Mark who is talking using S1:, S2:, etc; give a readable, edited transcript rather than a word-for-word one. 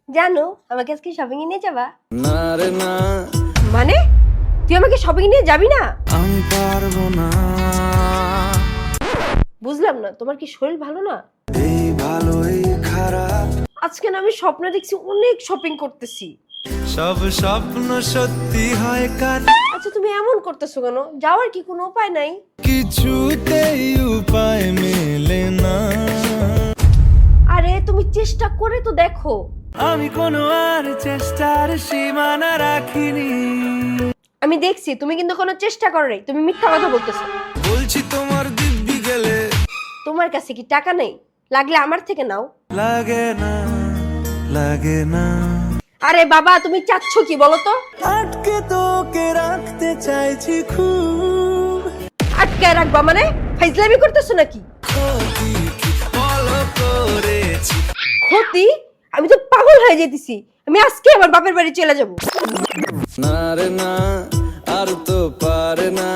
S1: জানো আমাকে আজকে শপিং এ নিয়ে যাবা?
S2: না রে না,
S1: মানে তুই আমাকে শপিং এ নিয়ে যাবি না?
S2: আমি পারবো না।
S1: বুঝলাম না, তোমার কি শরীর ভালো না?
S2: এই ভালোই খারাপ,
S1: আজকে না আমি স্বপ্নে দেখছি অনেক শপিং করতেছি।
S2: সব স্বপ্ন সত্যি হয় কার,
S1: আচ্ছা তুমি এমন করতেছো কেন? যাওয়ার কি কোনো উপায় নাই?
S2: কিছুতেই উপায় মেলে না।
S1: আরে তুমি চেষ্টা করে তো দেখো।
S2: আমি কোনো আর চেষ্টার সীমানা রাখিনি,
S1: আমি দেখছি তুমি কিন্তু কোনো চেষ্টা করো নাই, তুমি মিথ্যা কথা বলতেছো।
S2: বলছি তোমার দিব্যি গেলে
S1: তোমার কাছে কি টাকা নেই? লাগলে আমার থেকে নাও।
S2: লাগে না, লাগে না।
S1: আরে বাবা তুমি চাচ্ছ কি বলো তো?
S2: আটকে তোকে রাখতে চাইছি খুব,
S1: আটকায় রাখবা মানে? ফাইজলামি করতেছো নাকি?
S2: ক্ষতি কি বলো করেছি।
S1: ক্ষতি? আমি তো পাগল হয়ে যেতেছি। আমি আজকে আমার বাপের বাড়ি চলে যাব।
S2: না রে না, আর তো পারে না।